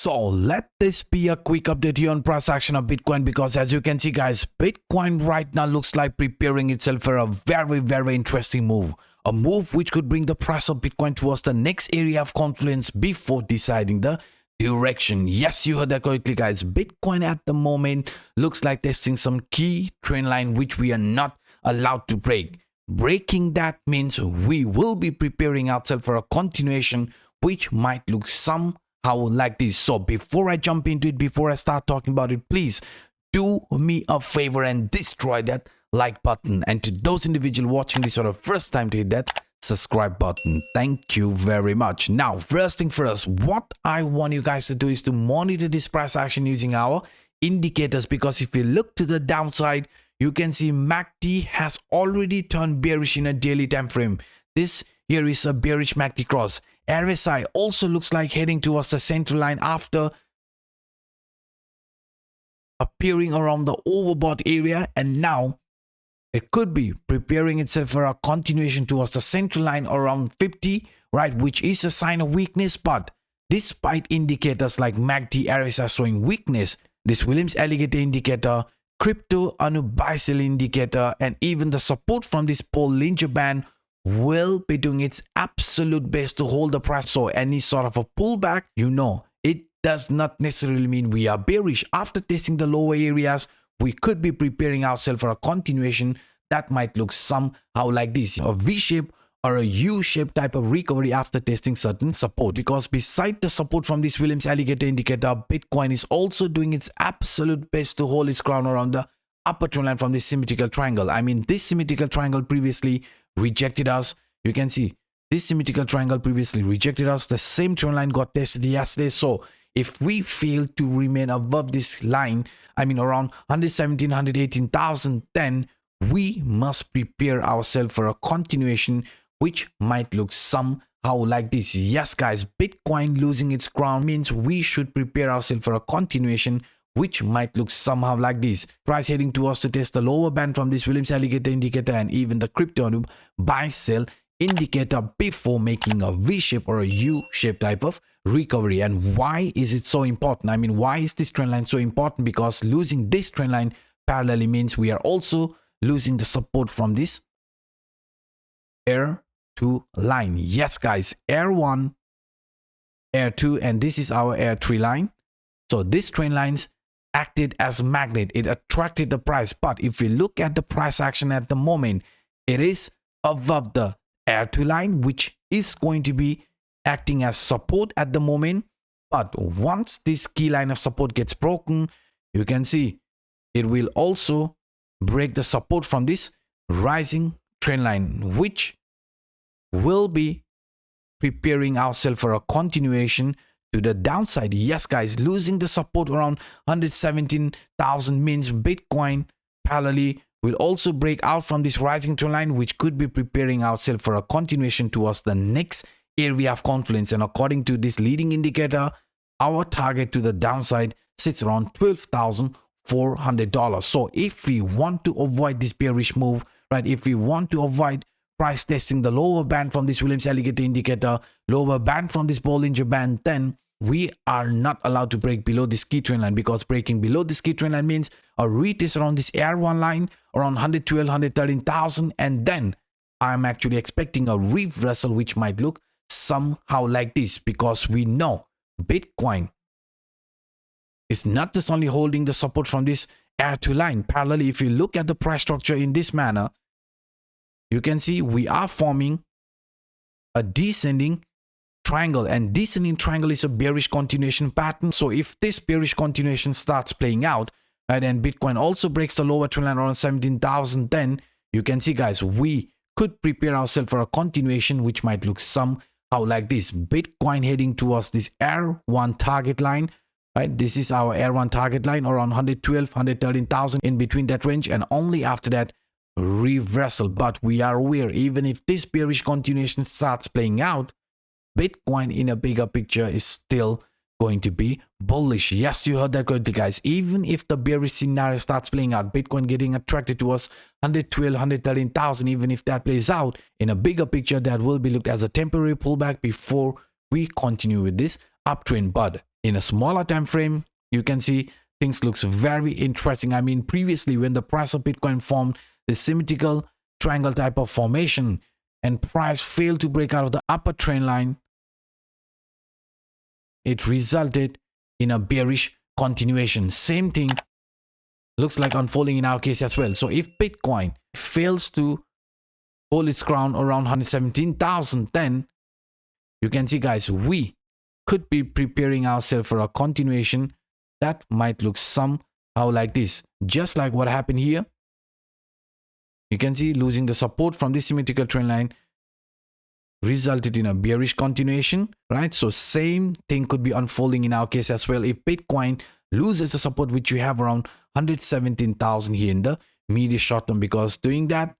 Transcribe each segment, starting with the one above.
So let this be a quick update here on price action of Bitcoin, because as you can see guys, Bitcoin right now looks like preparing itself for a very interesting move. A move which could bring the price of Bitcoin towards the next area of confluence before deciding the direction. Yes, you heard that correctly guys. Bitcoin at the moment looks like testing some key trend line which we are not allowed to break. Breaking that means we will be preparing ourselves for a continuation which might look somehow like this. So before I jump into it, before I start talking about it, please do me a favor and destroy that like button. And to those individuals watching this for the first time, to hit that subscribe button. Thank you very much. Now, first thing first, what I want you guys to do is to monitor this price action using our indicators, because if you look to the downside, you can see MACD has already turned bearish in a daily time frame. This here is a bearish MACD cross. RSI also looks like heading towards the central line after appearing around the overbought area, and now it could be preparing itself for a continuation towards the central line around 50, right, which is a sign of weakness. But despite indicators like MACD, RSI showing weakness, this Williams Alligator indicator, CryptoAnup buy sell indicator, and even the support from this Bollinger Band will be doing its absolute best to hold the price. So any sort of a pullback, it does not necessarily mean we are bearish. After testing the lower areas, we could be preparing ourselves for a continuation that might look somehow like this, a V-shape or a U-shape type of recovery after testing certain support. Because beside the support from this Williams Alligator indicator, Bitcoin is also doing its absolute best to hold its ground around the upper trend line from this symmetrical triangle. I mean, this symmetrical triangle previously rejected us. You can see this symmetrical triangle previously rejected us. The same trend line got tested yesterday. So if we fail to remain above this line, I mean around 117, 118,000, then we must prepare ourselves for a continuation which might look somehow like this. Yes guys, Bitcoin losing its ground means we should prepare ourselves for a continuation which might look somehow like this. Price heading towards to test the lower band from this Williams Alligator indicator and even the CryptoAnup buy sell indicator before making a V-shape or a U-shape type of recovery. And why is it so important? I mean, why is this trend line so important? Because losing this trend line parallelly means we are also losing the support from this R2 line. Yes guys, R1, R2, and this is our R3 line. So these trend lines acted as a magnet. It attracted the price. But if we look at the price action at the moment, it is above the R2 line, which is going to be acting as support at the moment. But once this key line of support gets broken, you can see it will also break the support from this rising trend line, which will be preparing ourselves for a continuation to the downside. Yes guys, losing the support around 117,000 means Bitcoin parallelly will also break out from this rising trend line, which could be preparing ourselves for a continuation towards the next area of confluence. And according to this leading indicator, our target to the downside sits around $12,400. So if we want to avoid this bearish move, right, if we want to avoid price testing the lower band from this Williams Alligator indicator, lower band from this Bollinger Band, then we are not allowed to break below this key trend line, because breaking below this key trend line means a retest around this R1 line around 112, 113,000, and then I'm actually expecting a reversal which might look somehow like this, because we know Bitcoin is not just only holding the support from this R2 line. Parallelly, if you look at the price structure in this manner, you can see we are forming a descending triangle, and descending triangle is a bearish continuation pattern. So if this bearish continuation starts playing out, right, and Bitcoin also breaks the lower trend line around 17,000, then you can see guys, we could prepare ourselves for a continuation which might look somehow like this. Bitcoin heading towards this R1 target line, right? This is our R1 target line around 112, 113,000, in between that range, and only after that reversal. But we are aware, even if this bearish continuation starts playing out, Bitcoin in a bigger picture is still going to be bullish. Yes, you heard that correctly guys. Even if the bearish scenario starts playing out, Bitcoin getting attracted towards 112, 113,000, even if that plays out in a bigger picture, that will be looked as a temporary pullback before we continue with this uptrend. But In a smaller time frame, you can see things looks very interesting. I mean, previously when the price of Bitcoin formed the symmetrical triangle type of formation and price failed to break out of the upper trend line, it resulted in a bearish continuation. Same thing looks like unfolding in our case as well. So if Bitcoin fails to hold its ground around 117,000, then you can see, guys, we could be preparing ourselves for a continuation that might look somehow like this, just like what happened here. You can see losing the support from this symmetrical trend line resulted in a bearish continuation, right? So same thing could be unfolding in our case as well. If Bitcoin loses the support which you have around 117,000 here in the medium short term, because doing that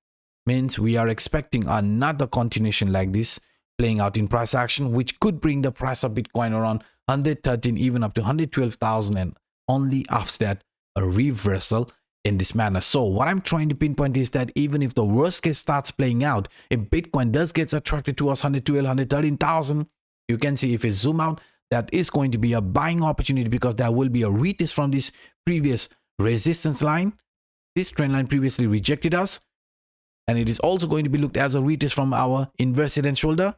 means we are expecting another continuation like this playing out in price action, which could bring the price of Bitcoin around 113, even up to 112,000, and only after that a reversal in this manner. So what I'm trying to pinpoint is that even if the worst case starts playing out, if Bitcoin does get attracted towards 112, 113,000, you can see if we zoom out, that is going to be a buying opportunity, because there will be a retest from this previous resistance line. This trend line previously rejected us, and it is also going to be looked as a retest from our inverse head and shoulder,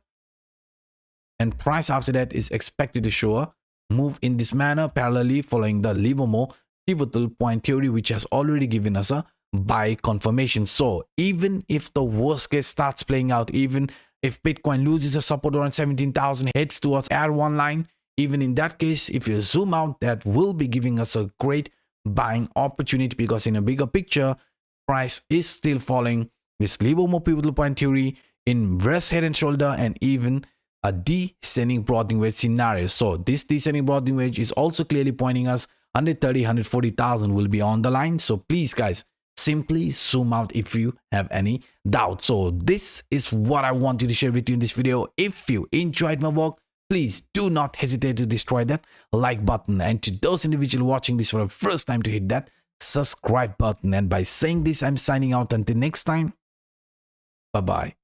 and price after that is expected to show a move in this manner parallelly following the Livermore pivotal point theory, which has already given us a buy confirmation. So even if the worst case starts playing out, even if Bitcoin loses a support around 17,000, heads towards R1 line, even in that case, if you zoom out, that will be giving us a great buying opportunity, because in a bigger picture, price is still following this Livermore pivotal point theory, inverse head and shoulder, and even a descending broadening wedge scenario. So this descending broadening wedge is also clearly pointing us 130, 140,000 will be on the line. So please, guys, simply zoom out if you have any doubt. So this is what I wanted to share with you in this video. If you enjoyed my work, please do not hesitate to destroy that like button, and to those individuals watching this for the first time, to hit that subscribe button. And by saying this, I'm signing out until next time. Bye bye.